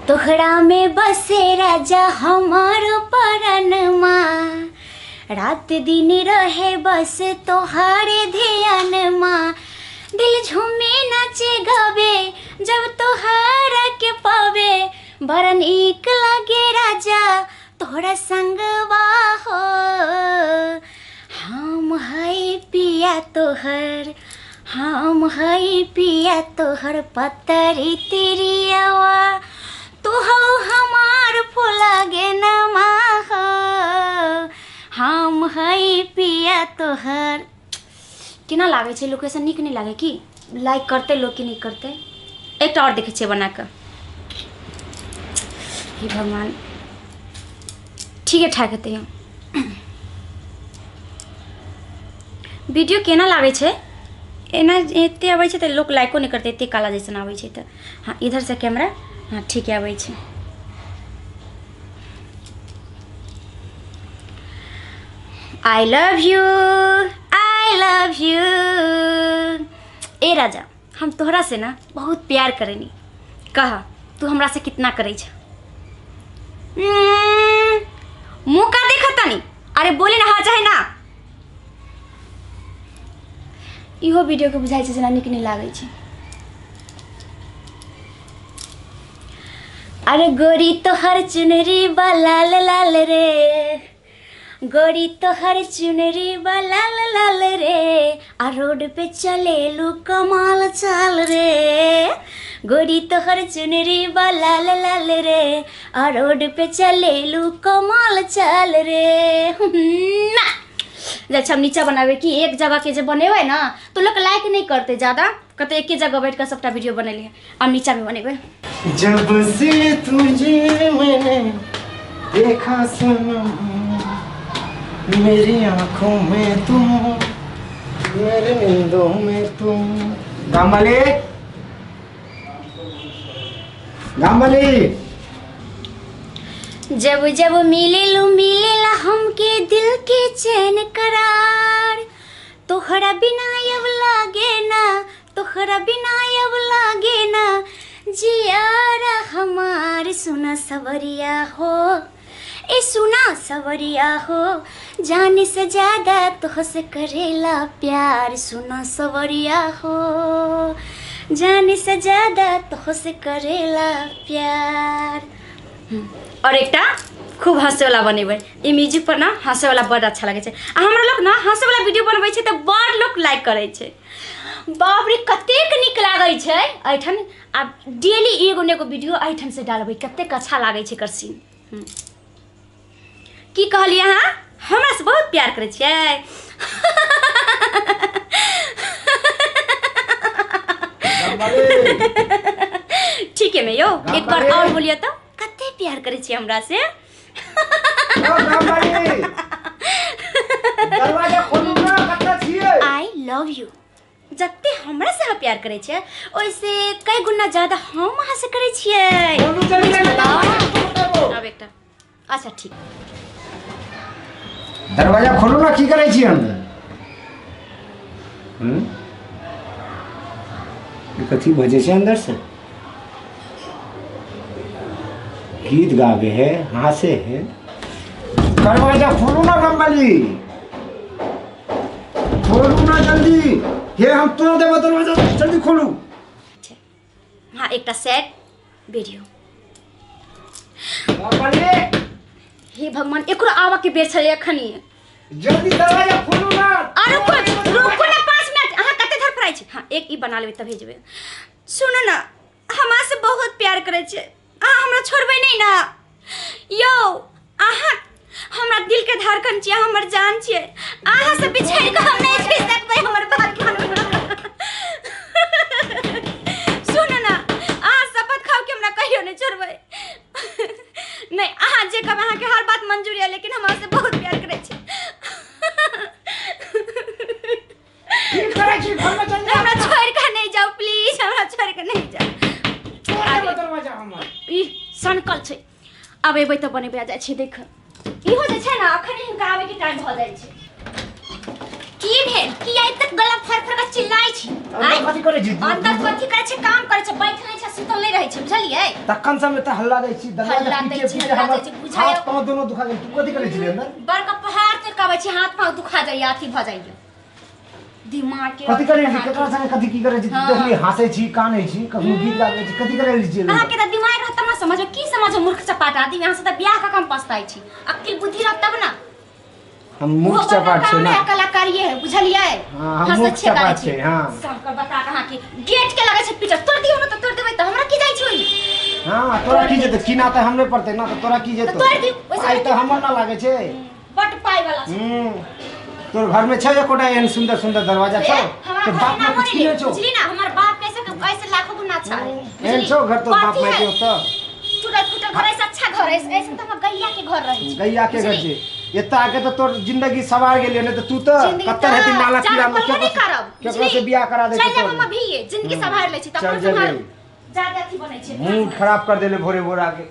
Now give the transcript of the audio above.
तोहरा में बसे राजा हमारो परनमा, रात दिन रहे बस तोहारे ध्यानमा। दिल झूमे नाचे गावे जब तोहरा के पावे, बड़ा नीक लगे राजा तोहरा संगवा हो। हम है पिया तोहर, हम है पिया तोहर पतरी तिरियावा, तू हो हमार फूला गे नमा हो। हम है पिया तोहर। केना लागे छे लोकेशन? निक नहीं लागे कि? लाइक करते लोग कि नहीं करते? एक और देखे छे बना कर। हे भगवान, ठीक है ठाक है। वीडियो केना लागे छे? एना एते आवे छे त लोग लाइको नहीं करते, एते काला जैसन आवे छे त। हाँ इधर से कैमरा, हाँ ठीक है आवे छे। I love you, I love you. ए राजा, हम तोहरा से ना बहुत प्यार करेनी। कहा तू हमरा से कितना करे छ? मुँह का देखता नहीं? अरे बोले ना हाँ चाहे ना। इहो वीडियो के बुझाई छे जेना निक नहीं लागे छे। अरे गोरी तोहर चुनरी बा लाल लाल रे, गोरी तोहर चुनरी बा लाल लाल रे, आ रोड पे चले लू कमाल चाल रे। गोरी तोहर चुनरी बा लाल लाल रे, आ रोड पे चले लू कमाल चाल रे। जब हम नीचा बनावे कि एक जगह के जब बनेवे ना तो लोग लाइक नहीं करते ज्यादा, कहते एक ही जगह बैठ कर सबटा वीडियो बने लिए। अब नीचा में बनेवे। जब से तुझे मैंने देखा सनम, मेरी आंखों में तुम, मेरे नींदों में तुम। गामले, गामले। जब जब मिलेला हमके दिल के चैन करार, तोहरा बिना अब लागे ना, तोहरा बिना अब लागे ना, जियारा हमार सुना सवरिया हो। ए सुना सवरिया हो, जाने से ज्यादा तुहसे करेला प्यार। सुना सवरिया हो, जाने से ज्यादा तुहसे करेला प्यार। और एकटा खूब हंसे वाला बनेबै। ई म्यूजिक पर ना हंसे वाला बड़ अच्छा लगे छे। आ हमरा लोग ना हंसे वाला वीडियो बनबै छे त बड़ लोग लाइक करे छे। बाप रे कतेक निक लागे छे। ऐठन आ डेली एगो ने एगो वीडियो ऐठन से डालबै, कतेक अच्छा लागे छे कर सीन। की कहलिए अहाँ? हमरा से बहुत प्यार करे छियै। ठीक है मैं यो एक बार और बोलिए तो, कते प्यार करे छियै हमरा से? दरवाजा खोलू ना, कत्ता छियै? आई लव यू। जत्ते हमरा से प्यार करे छियै ओइसे कई गुना ज्यादा हम अहाँ से करे छियै। अब एकटा अच्छा ठीक। दरवाजा खोलू ना, की करे छी अंदर? ये कथी बजे छे अंदर से? गीत गावे है, हंसे है। दरवाजा खोलू ना गंगली, खोलू ना जल्दी। ये हम तोड़ देबो दरवाजा, जल्दी खोलू। हाँ एकटा सेट वीडियो। गंगली, हे भगवान एकरो आवा के बेर छले एखनी। जल्दी दरवाजा खोलू ना। अरे रुको ना 5 मिनट। अहाँ कते धर पड़ाई छै? हाँ एक ई बना लेबै त भेजबै। सुनो ना, हमरा से बहुत प्यार करे छै। अहाँ हमरा छोड़बै नहीं ना? यो अहाँ हमरा दिल के धड़कन छियै, हमर जान छियै। अहाँ से बिछड़ के हम नहीं जी सकबै हमर भाग्य। सुनो ना, अहाँ शपथ खाओ कि हमरा कहियो नहीं छोड़बै। नहीं अहाँ जे कहबै अहाँ के हर बात मंजूर है, लेकिन हमरा से बहुत प्यार करे छै। की करे छी? घर में चल जा। हमरा छोड़ के नहीं जाओ प्लीज, हमरा छोड़ के नहीं जाओ। दरवाजा हमर ई सनकल छै। अब एबै त बनेबै आ जाइ छै। देख इहो जे छै ना अखन हिनका आवे के टाइम भ जाइ छै। की भेल की आइ तक गला फर के चिल्लाइ छी अंदर कथी करे छी अंदर कथी करे छै काम करे छै बैठ नै छै सुतल नै रहै छै बुझलियै तखन समय त हल्ला दै छी दरवाजा पीछे हमर बुझाय हाथ पांव दोनों दुखा गेल तू कथी करे छी अंदर बड़का पहाड़ ते कहबै छी हाथ पांव दुखा जाइया अथी भ जाइया दिमाग के कथी करे छी केकरा संगे कथी की करे छी देखली हंसै छी कानै छी कखनो गीत गाबै छी कथी करे छी अहाँ के त दिमाग रहत ना समझ की समझ मूर्ख चपाट आदमी यहां से त बियाह का काम पछताई छी अक्ल बुद्धि रहत तब ना हम मूर्ख चपाट छै ना कलाकारिये है बुझलियै हां हम मूर्ख चपाट छै हां सबकर बता कहां के गेट के लगे छै पीछे तोड़ दियो ना त तोड़ देबै त हमरा की जाय छै हां तोरा की जेते की ना त हमरे पड़ते ना त तोरा की जेते तोड़ दियो आई त हमर ना लागे छै बट पाई वाला तोर घर में छै एकोटा एहन सुंदर सुंदर दरवाजा छै तो बाप में कुछ नहीं छो बुझली ना हमर बाप कैसे लाखों गुना अच्छा है एहन छो घर तो बाप में के तो टूटल फूटल घर ऐसे अच्छा घर है ऐसे तो हम गैया के घर रही गैया के घर छै एता आके तो तोर जिंदगी सवार गेलिए ने तो तू तो कत्तर हेती नाला कीड़ा में केकरो से बियाह करा दे चल मम्मा भी जिंदगी सवार ले छी तब तुम्हार ज्यादा थी बनै छै मूड खराब कर देले भोरे भोर आके